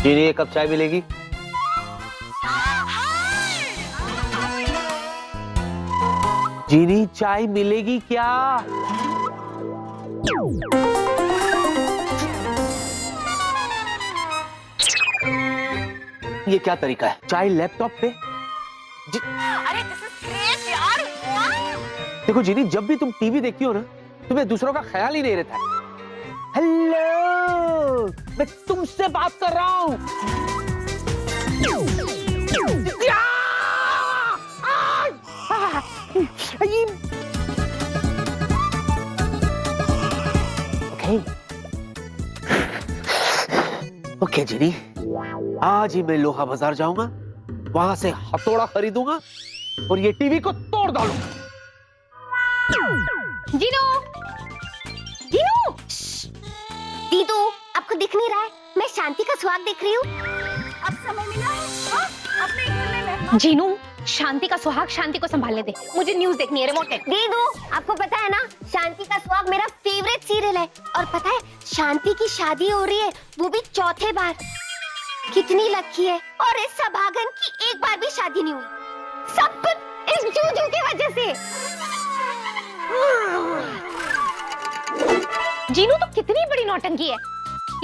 चीनी एक कप चाय मिलेगी? चीनी चाय मिलेगी क्या? ये क्या तरीका है? चाय लैपटॉप पे? अरे दिस इज ग्रेट यार। देखो जीनी, जब भी तुम टीवी देखती हो ना, तुम्हें दूसरों का ख्याल ही नहीं रहता है। हेलो, मैं तुमसे बात कर रहा हूं। ओके जीनी, आज ही मैं लोहा बाजार जाऊंगा, वहां से हथौड़ा खरीदूंगा और ये टीवी को तोड़ डालूंगा। जीनू, जीनू, दीदू, आपको दिख नहीं रहा है? मैं शांति का सुहाग देख रही हूँ। अब समय मिला है अपने घर में मेहमान। जीनू, शांति का सुहाग शांति को संभालने दे, मुझे न्यूज़ देखनी है। रिमोट है। दीदू, आपको पता है ना, शांति का सुहाग मेरा फेवरेट सीरियल है। और पता है, शांति की शादी हो रही है, वो भी चौथे बार। कितनी लकी है। और इस सभागन की एक बार भी शादी नहीं हुई। सब कुछ इस जूजू की वजह से। जीनू तो कितनी बड़ी नौटंकी है।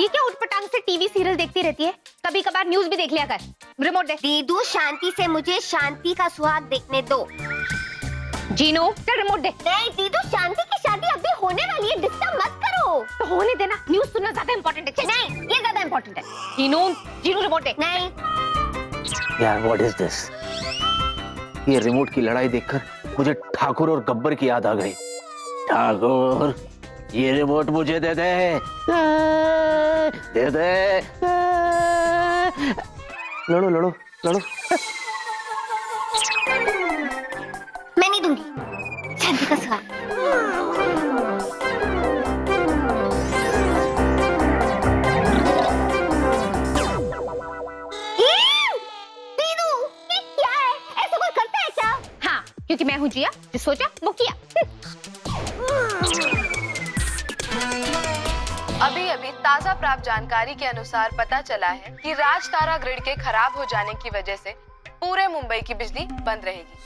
ये क्या उठपटांग से टीवी सीरियल देखती रहती है? कभी कभार न्यूज़ भी देख लिया कर। रिमोट दे। दीदू, शांति से मुझे शांति का सुहाग देखने दो। जीनू, चल रिमोट दे। नहीं दीदू, शांति की शादी अभी होने वाली है, डिस्टर्ब मत करो। तो होने देना, न्यूज़ सुनना ज्यादा इंपॉर्टेंट है। नहीं, ये ज्यादा इंपॉर्टेंट है। जीनू, जीनू रिमोट दे। नहीं यार, व्हाट इज दिस? ये रिमोट की लड़ाई देखकर मुझे ठाकुर और गब्बर की याद आ गई। ठाकुर, ये रिमोट मुझे दे दे, दे दे। लड़ो लड़ो लड़ो। मैं नहीं दूंगी शांति का सुहाग। दीदू, ये क्या है? ऐसा कोई करता है क्या? हाँ, क्योंकि मैं हूँ जिया, जो सोचा वो किया। अभी अभी ताजा प्राप्त जानकारी के अनुसार पता चला है कि राजतारा ग्रिड के खराब हो जाने की वजह से पूरे मुंबई की बिजली बंद रहेगी।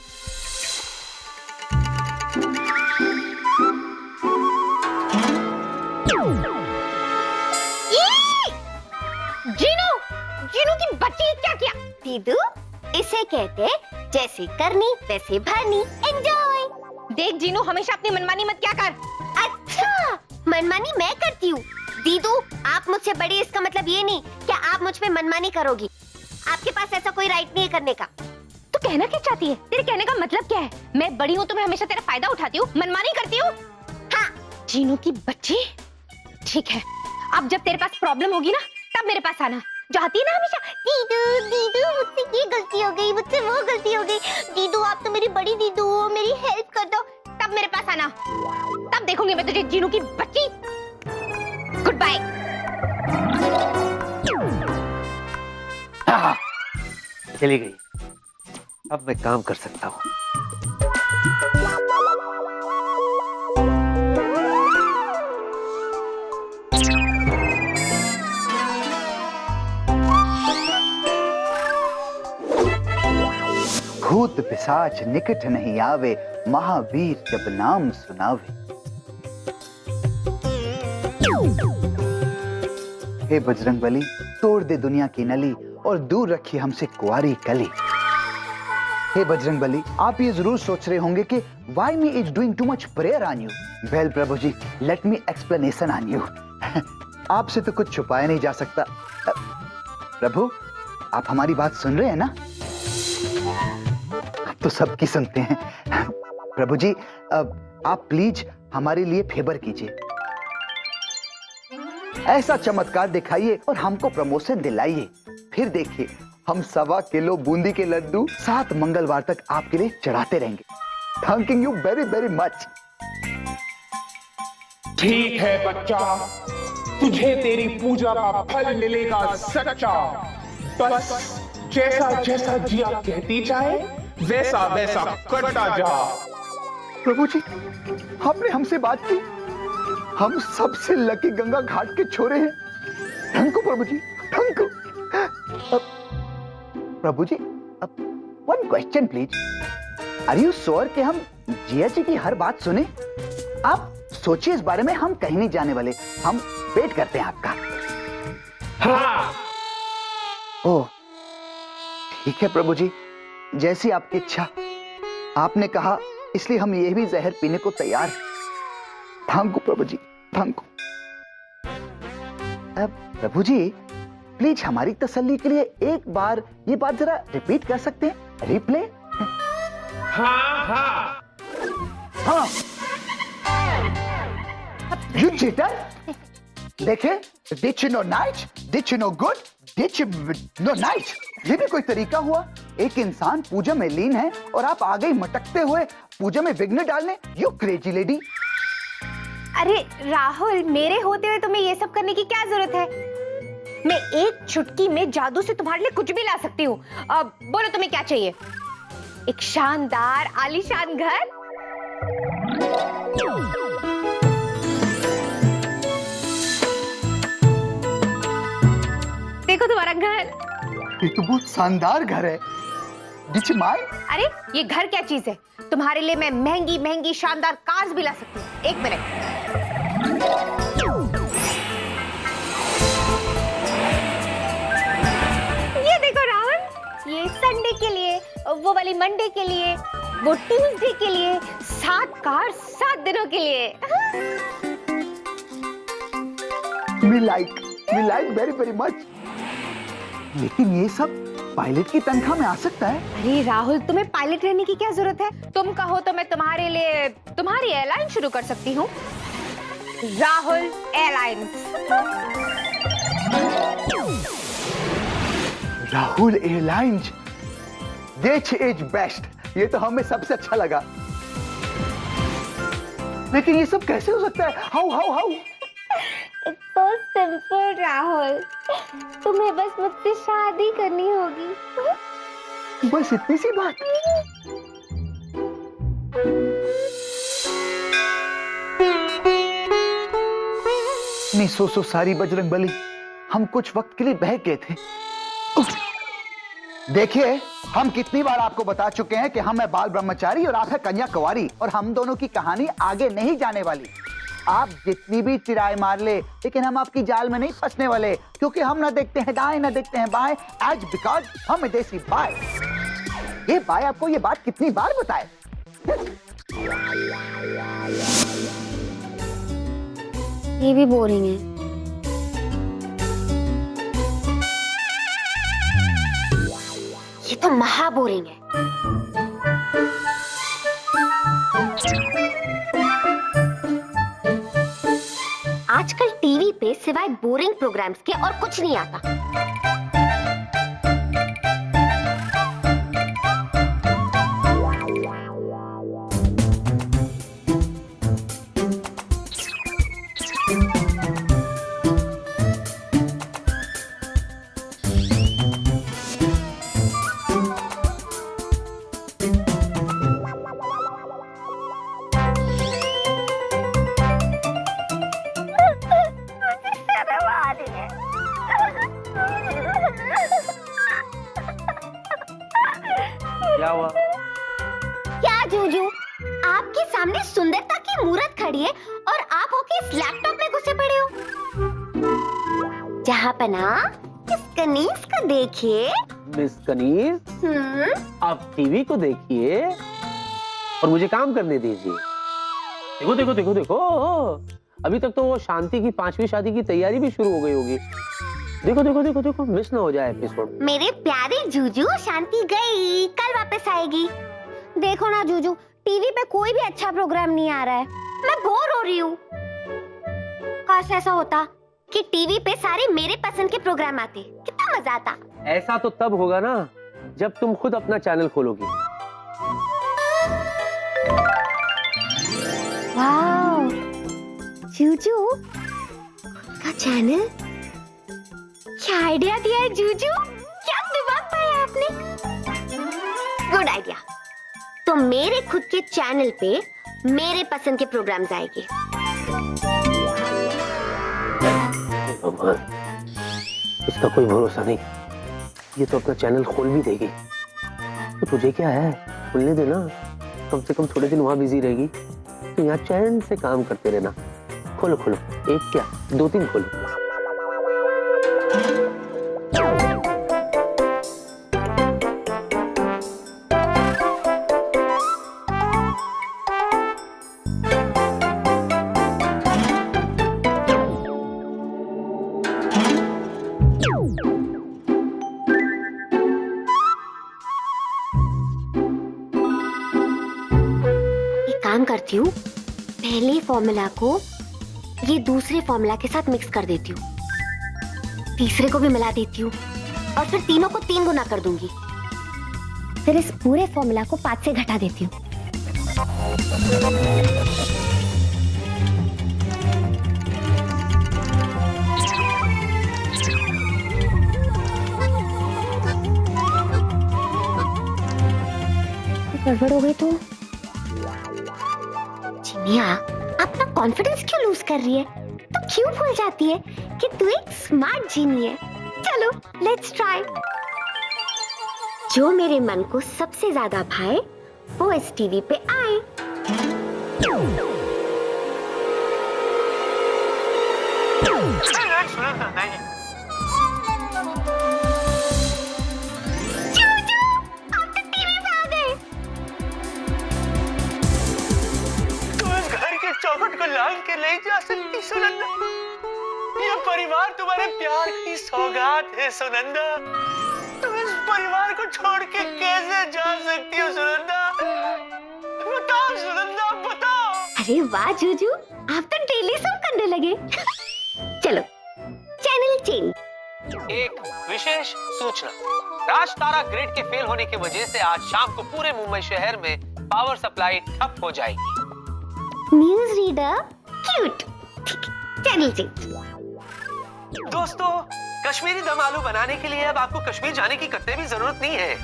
जीनू, जीनू की बच्ची क्या किया? दीदू, इसे कहते जैसे करनी वैसे भरनी। एंजॉय। देख जीनू, हमेशा अपनी मनमानी मत क्या कर। अच्छा, मनमानी मैं करती हूँ? दीदू, आप मुझसे बड़ी, इसका मतलब ये नहीं कि आप मुझ पे मनमानी करोगी। आपके पास ऐसा कोई राइट नहीं है करने का। तू कहना क्या चाहती है? तेरे कहने का मतलब क्या है? मैं बड़ी हूँ तो मैं हमेशा तेरा फायदा उठाती हूँ, मनमानी करती हूँ? हाँ। जीनू की बच्ची, ठीक है, अब जब तेरे पास प्रॉब्लम होगी ना, तब मेरे पास आना। जाती है ना हमेशा, दीदू दीदू मुझसे ये गलती हो गई, मुझसे वो गलती हो गई, दीदू आप तो मेरी बड़ी दीदू हो, मेरी हेल्प कर दो। तब मेरे पास आना, तब देखूंगी मैं तुझे, जीनू की बच्ची। Good bye. चली गई। अब मैं काम कर सकता हूँ। भूत पिशाच निकट नहीं आवे, महावीर जब नाम सुनावे। हे बजरंगबली, तोड़ दे दुनिया की नली और दूर रखी हमसे कुंवारी कली। हे बजरंगबली, आप ये जरूर सोच रहे होंगे कि why me is doing too much prayer on you? Well Prabhu ji, let me explanation on you. आपसे तो कुछ छुपाया नहीं जा सकता। प्रभु, आप हमारी बात सुन रहे हैं ना? आप तो सबकी सुनते हैं। प्रभु जी, आप प्लीज हमारे लिए फेवर कीजिए, ऐसा चमत्कार दिखाइए और हमको प्रमोशन दिलाइए। फिर देखिए, हम 1.25 किलो बूंदी के लड्डू 7 मंगलवार तक आपके लिए चढ़ाते रहेंगे। Thanking you very very much. ठीक है बच्चा, तुझे तेरी पूजा का फल मिलेगा सच्चा। बस जैसा जैसा जिया कहती जाए, वैसा वैसा करता जा। प्रभु जी, आपने हमसे बात की, हम सबसे लकी गंगा घाट के छोरे हैं। Thank you Prabhu ji, thank you. Prabhu ji, one question please. Are you sure कि हम जिया जी की हर बात सुने? आप सोचिए इस बारे में, हम कहीं नहीं जाने वाले, हम वेट करते हैं आपका। हाँ। ओह ठीक है प्रभु जी, जैसी आपकी इच्छा। आपने कहा इसलिए हम ये भी जहर पीने को तैयार हैं। Thank you Prabhu ji, thank you. Prabhu ji please हमारी तसल्ली के लिए एक बार ये बात जरा रिपीट कर सकते हैं? रिप्ले। हाँ हाँ हाँ। You cheater! देखे, did you know night? Did you know good? Did you know night? ये भी कोई तरीका हुआ? एक इंसान पूजा में लीन है और आप आ गई मटकते हुए पूजा में विघ्न डालने। You crazy lady! अरे राहुल, मेरे होते हुए तुम्हें ये सब करने की क्या जरूरत है? मैं एक चुटकी में जादू से तुम्हारे लिए कुछ भी ला सकती हूँ। अब बोलो तुम्हें क्या चाहिए? एक शानदार आलीशान घर? देखो तुम्हारा घर। ये तो बहुत शानदार घर है। Did you mind? अरे ये घर क्या चीज है? तुम्हारे लिए मैं महंगी महंगी शानदार कार्स भी ला सकती हूँ। एक मिनट। ये देखो राहुल, ये संडे के लिए, वो वाली मंडे के लिए, वो ट्यूसडे के लिए, 7 कार 7 दिनों के लिए। We like very much. लेकिन ये सब पायलट की तनख्वाह में आ सकता है? अरे राहुल, तुम्हें पायलट रहने की क्या जरूरत है? तुम कहो तो मैं तुम्हारे लिए तुम्हारी एयरलाइन शुरू कर सकती हूँ, Rahul airlines. Rahul airlines, this is best. ये तो हमें सबसे अच्छा लगा। लेकिन ये सब कैसे हो सकता है? How? It's so simple, Rahul. तुम्हें बस मुझसे शादी करनी होगी। बस इतनी सी बात? नहीं, सो सारी बजरंगबली, हम कुछ वक्त के लिए बहक गए थे। देखिए, हम कितनी बार आपको बता चुके हैं कि हम है बाल ब्रह्मचारी और आप है कन्या कुंवारी, और हम दोनों की कहानी आगे नहीं जाने वाली। आप जितनी भी चिराई मार ले, लेकिन हम आपकी जाल में नहीं फंसने वाले, क्योंकि हम ना देखते हैं दाएं ना देखते हैं बाएं, एज बिकॉज हम देसी बाय। ये बाय आपको ये बात कितनी बार बताए? ये भी बोरिंग है। ये तो महा बोरिंग है। आजकल टीवी पे सिवाय बोरिंग प्रोग्राम्स के और कुछ नहीं आता। क्या हुआ? क्या जूजू, आपके सामने सुंदरता की मूरत खड़ी है और आप होके इस लैपटॉप में घुसे पड़े हो। जहाँ पना इस कनीज को देखिए। मिस कनीज, आप टीवी को देखिए और मुझे काम करने दीजिए। देखो देखो देखो देखो, अभी तक तो वो शांति की 5वीं शादी की तैयारी भी शुरू हो गई होगी। देखो देखो देखो देखो, मिस ना हो जाए एपिसोड। मेरे प्यारे जूजू, शांति गई, कल वापस आएगी। देखो ना जूजू, टीवी पे कोई भी अच्छा प्रोग्राम नहीं आ रहा है, मैं बोर हो रही हूँ। काश ऐसा होता कि टीवी पे सारे मेरे पसंद के प्रोग्राम आते, कितना मजा आता। ऐसा तो तब होगा ना जब तुम खुद अपना चैनल खोलोगी। वाओ, जूजू का चैनल, क्या आइडिया दिया है जूजू, क्या दिमाग पाया आपने। Good idea. तो मेरे खुद के चैनल पे मेरे पसंद के प्रोग्राम्स आएंगे। भगवान, इसका कोई भरोसा नहीं। ये तो अपना चैनल खोल भी देगी। तो तुझे क्या है, खुलने देना, कम से कम थोड़े दिन वहां बिजी रहेगी। तो यहाँ चैन से काम करते रहना। खोलो खोलो, एक क्या 2-3 खोलो। काम करती हूँ, पहले फॉर्मूला को ये दूसरे फॉर्मूला के साथ मिक्स कर देती हूँ, तीसरे को भी मिला देती हूँ और फिर तीनों को 3 गुना कर दूंगी। फिर इस पूरे फॉर्मूला को 5 से घटा देती हूँ। गड़बड़ हो गई तो चिनिया अपना कॉन्फिडेंस क्यों लूज कर रही है? तो क्यों भूल जाती है कि तू एक स्मार्ट जीनी है? चलो लेट्स ट्राई। जो मेरे मन को सबसे ज्यादा भाए वो इस टीवी पे आए। चौखट को लांग के ले जा सकती सुनंदा। ये परिवार तुम्हारे प्यार की सौगात है सुनंदा। तुम इस परिवार को छोड़ के कैसे जा सकती हो सुनंदा? बताओ सुनंदा, बताओ। अरे वाह जूजू, आप तो डेली सब करने लगे। चलो चैनल चेंज। एक विशेष सूचना, राज तारा ग्रिड के फेल होने की वजह से आज शाम को पूरे मुंबई शहर में पावर सप्लाई ठप हो जाएगी। News reader cute. ठीक है, चैनल चेंज। दोस्तों, कश्मीरी दम आलू बनाने के लिए अब आपको कश्मीर जाने की कतई भी जरूरत नहीं है,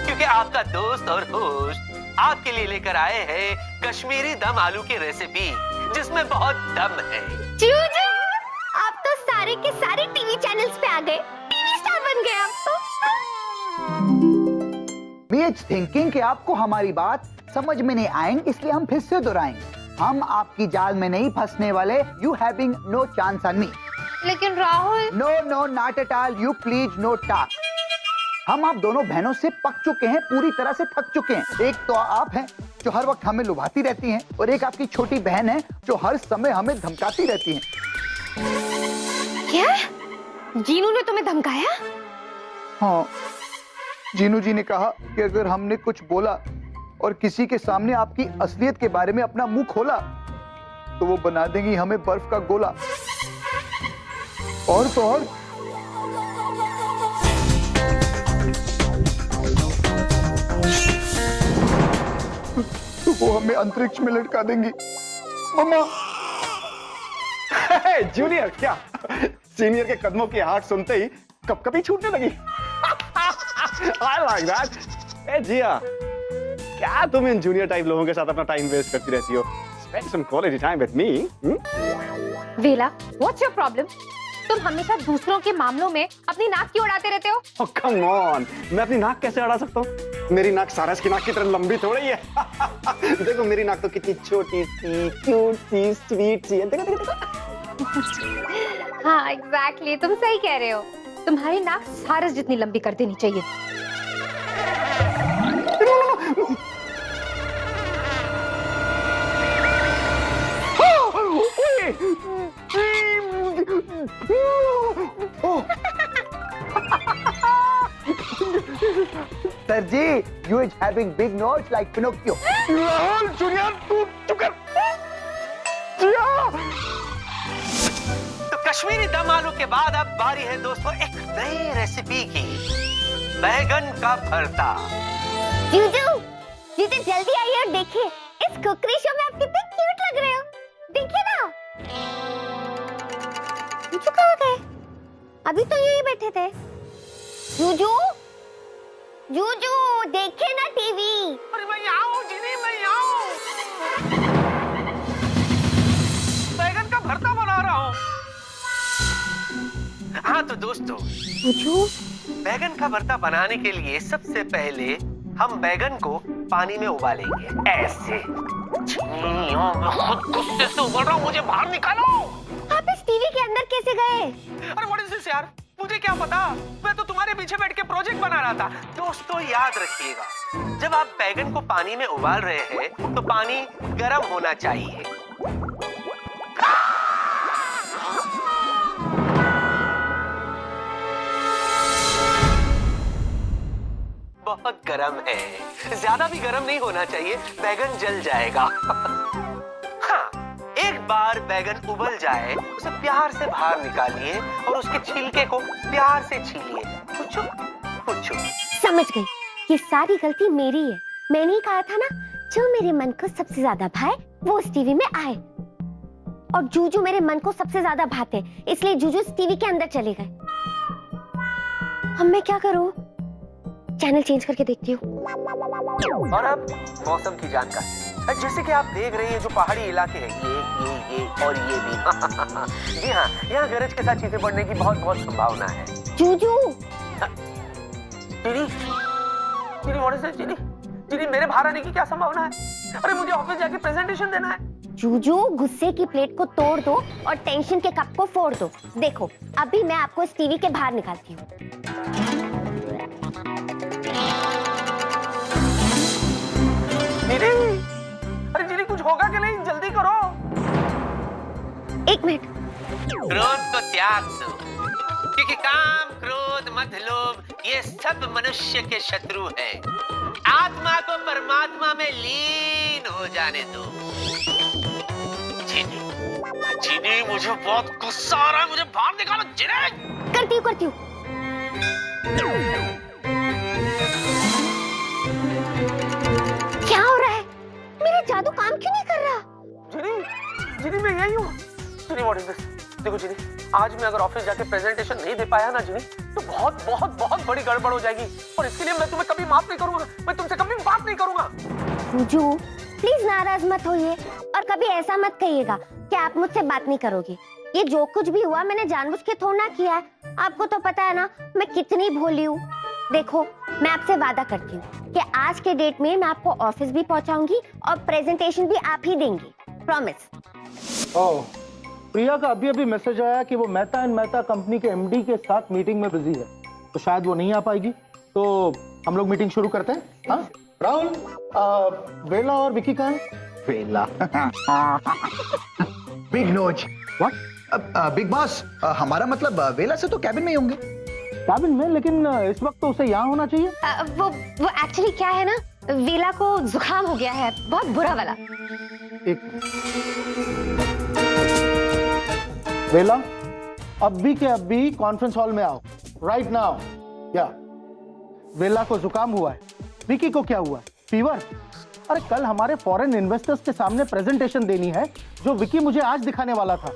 क्योंकि आपका दोस्त और होस्ट आपके लिए लेकर आए हैं कश्मीरी दम आलू की रेसिपी, जिसमें बहुत दम है। जूजू, आप तो सारे के सारे टीवी चैनल्स पे आ गए, टीवी स्टार बन गए आप तो। मी इज थिंकिंग कि आपको हमारी बात समझ में नहीं आएंगे, इसलिए हम फिर से दोहराएंगे। हम आपकी जाल में नहीं फंसने वाले। You having no chance on me. लेकिन Rahul, no no not at all, you please no talk. हम आप दोनों बहनों से पक चुके हैं, पूरी तरह से थक चुके हैं। एक तो आप हैं जो हर वक्त हमें लुभाती रहती हैं, और एक आपकी छोटी बहन है जो हर समय हमें धमकाती रहती है। क्या? जीनू ने तुम्हें धमकाया? हाँ, जीनू जी ने कहा कि अगर हमने कुछ बोला और किसी के सामने आपकी असलियत के बारे में अपना मुंह खोला तो वो बना देंगी हमें बर्फ का गोला। और तो और तो वो हमें अंतरिक्ष में लटका देंगी। मम्मा। जूनियर, क्या सीनियर के कदमों की आहट सुनते ही कपकपी छूटने लगी। I like that. ए जिया, क्या तुम इन जूनियर टाइप लोगों के साथ अपना टाइम वेस्ट करती रहती हो? Spend some quality time with me. वेला, what's your problem? तुम हमेशा दूसरों के मामलों में अपनी नाक क्यों उड़ाते रहते हो? Oh, come on. मैं अपनी नाक कैसे अड़ा सकता हूँ? मेरी नाक सारस की नाक की तरह लंबी थोड़ी है। देखो मेरी नाक तो कितनी छोटी सी, क्यूट सी, स्वीट सी है। देखो देखो देखो। हाँ, एग्जैक्टली, तुम सही कह रहे हो। तुम्हारी नाक सारस जितनी लंबी कर देनी चाहिए। Sir ji, you is having big nose like Pinocchio. Rahul, junior, तू चुप कर। तो कश्मीरी दम आलू के बाद अब बारी है दोस्तों एक नई रेसिपी की, बैगन का भरता। जूजू, जीजू जल्दी आइए और देखिए इस कुकरी शो में आप कितने क्यूट लग रहे हो। देखिए ना। जूजू कहाँ गए? अभी तो यहीं बैठे थे। जूजू, जूजू देखिए ना टीवी। अरे मैं आऊं जीनी, मैं आऊं। बैगन का भरता बना रहा हूं। हाँ तो दोस्तों, जूजू, बैगन का भरता बनाने के लिए सबसे पहले हम बैगन को पानी में उबालेंगे, ऐसे। मैं खुद गुस्से से उबल रहा हूँ, मुझे बाहर निकालो। आप इस टीवी के अंदर कैसे गए? अरे व्हाट इज दिस यार, मुझे क्या पता, मैं तो तुम्हारे पीछे बैठ के प्रोजेक्ट बना रहा था। दोस्तों याद रखिएगा, जब आप बैगन को पानी में उबाल रहे हैं तो पानी गर्म होना चाहिए। बहुत गर्म है, ज्यादा भी गर्म नहीं होना चाहिए, बैगन जल जाएगा। हाँ, एक बार बैगन उबल जाए उसे प्यार से बाहर निकालिए और उसके छिलके को प्यार से छीलिए। पूछो पूछो। समझ गई, ये सारी गलती मेरी है। मैंने ही कहा था ना, जो मेरे मन को सबसे ज्यादा भाए वो इस टीवी में आए। और जूजू मेरे मन को सबसे ज्यादा भाते, इसलिए जूजू इस टीवी के अंदर चले गए। अब मैं क्या करूं? चैनल चेंज करके देखती हूँ। और अब मौसम की जानकारी, जैसे कि आप देख रही हैं, जो पहाड़ी इलाके हैं, ये और ये भी। जी हाँ, यहाँ गरज के साथ चीजें बढ़ने की बहुत संभावना है। जूजू, चीनी, व्हाट इज इट? चीनी, मेरे बाहर आने की क्या संभावना है? अरे मुझे ऑफिस जाके प्रेजेंटेशन देना है। जूजू, गुस्से की प्लेट को तोड़ दो और टेंशन के कप को फोड़ दो। देखो, अभी मैं आपको इस टीवी के बाहर निकालती हूँ। अरे जीनी, कुछ होगा कि नहीं? जल्दी करो। 1 मिनट। क्रोध को त्याग दो, क्योंकि काम, क्रोध, मद, लोभ ये सब मनुष्य के शत्रु हैं। आत्मा को परमात्मा में लीन हो जाने दो। जीनी, मुझे बहुत गुस्सा आ रहा है, मुझे बाहर निकालो। जीनी, करती हूँ। क्या हो रहा है? मेरा जादू काम क्यों नहीं कर रहा? जीनी, मैं यही हूँ। जीनी, व्हाट इज दिस? देखो जीनी, आज मैं अगर ऑफिस जाके प्रेजेंटेशन नहीं दे पाया ना जीनी, तो बहुत बड़ी गड़बड़ हो जाएगी। और इसके लिए मैं तुम्हें कभी माफ नहीं करूंगा, मैं तुमसे कभी बात नहीं करूंगा। जूजू, प्लीज नाराज मत होइए और कभी ऐसा मत कहिएगा कि आप मुझसे बात नहीं करोगे। ये जो कुछ भी हुआ मैंने जानबूझ के थोड़ा ना किया है। आपको तो पता है ना मैं कितनी भोली हूँ। देखो, मैं आपसे वादा करती हूँ कि आज के डेट में मैं आपको ऑफिस भी पहुँचाऊंगी और प्रेजेंटेशन भी आप ही देंगी, प्रॉमिस। ओह, प्रिया का अभी मैसेज आया कि वो मेहता एंड मेहता कंपनी के एमडी के साथ मीटिंग में बिजी है, तो शायद वो नहीं आ पाएगी। तो हम लोग मीटिंग शुरू करते हैं। हाँ राहुल, वेला और विकी कहाँ हैं? वेला big nose. What? Bigg Boss, हमारा मतलब वेला से तो कैबिन में ही होंगे। कैबिन में? लेकिन इस वक्त तो उसे यहाँ होना चाहिए। वो एक्चुअली क्या है ना, वेला को जुकाम हो गया है, बहुत बुरा वाला। वेला, अभी के अभी कॉन्फ्रेंस हॉल में आओ, राइट नाउ। या वेला को जुकाम हुआ है। विकी को क्या हुआ है? फीवर। अरे कल हमारे फॉरेन इन्वेस्टर्स के सामने प्रेजेंटेशन देनी है, जो विकी मुझे आज दिखाने वाला था।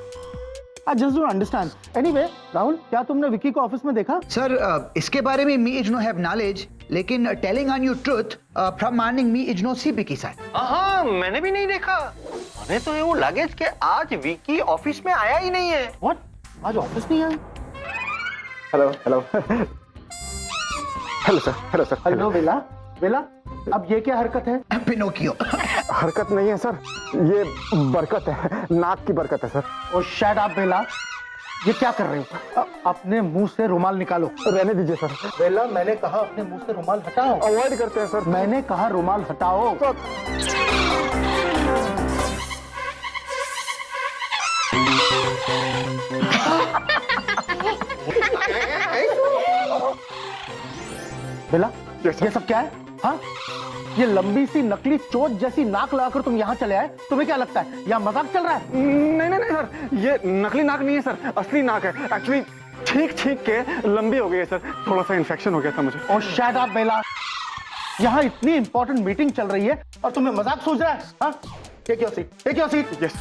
I just don't understand. Anyway, Rahul, क्या तुमने विकी को ऑफिस में देखा? सर, इसके बारे में me is no have knowledge, लेकिन telling on you truth from morning me is no see Vicky sir. हाँ, मैंने भी नहीं देखा। हमें तो यूं लगे कि आज विकी ऑफिस में आया ही नहीं है। What? आज ऑफिस नहीं आया? Hello hello hello sir, hello sir. Hello वेला, वेला, अब ये क्या हरकत है? पिनोकियो। हरकत नहीं है सर, ये बरकत है, नाक की बरकत है सर। ओ शट अप वेला, ये क्या कर रहे हो? अपने मुंह से रुमाल निकालो। रहने दीजिए सर। वेला, मैंने कहा अपने मुंह से रुमाल हटाओ। अवॉइड करते हैं सर। मैंने कहा रुमाल हटाओ। वेला, ये सब क्या है? हाँ, ये लंबी सी नकली चोट जैसी नाक लगाकर तुम यहाँ चले आए। तुम्हें क्या लगता है यहाँ मजाक चल रहा है? नहीं सर, ये नकली नाक नहीं है सर, असली नाक है। एक्चुअली ठीक के लंबी हो गई है सर, थोड़ा सा इन्फेक्शन हो गया था मुझे। ओ शट अप वेला, यहाँ इतनी इंपॉर्टेंट मीटिंग चल रही है और तुम्हें मजाक सूझ रहा है? हाँ, take your seat, take your seat. Yes.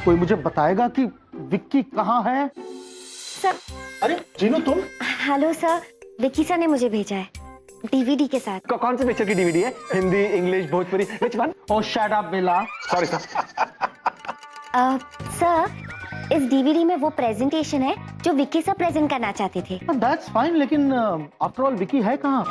कोई मुझे बताएगा कि विक्की कहाँ है? सर। अरे जीनू, तुम? हेलो सर, विक्की सर ने मुझे भेजा है डीवीडी के साथ। कौन से पिक्चर की डीवीडी है? Hindi, English, Bhojpuri, which one? Oh shut up वेला। Sorry sir. सर इस डीवीडी में वो प्रेजेंटेशन है जो विक्की सर प्रेजेंट करना चाहते थे। दैट्स फाइन, लेकिन आफ्टर ऑल विकी है कहाँ?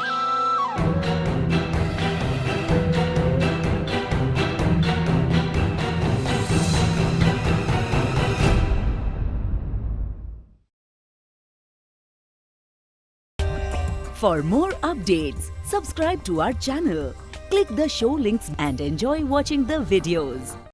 For more updates, subscribe to our channel, click the show links and enjoy watching the videos.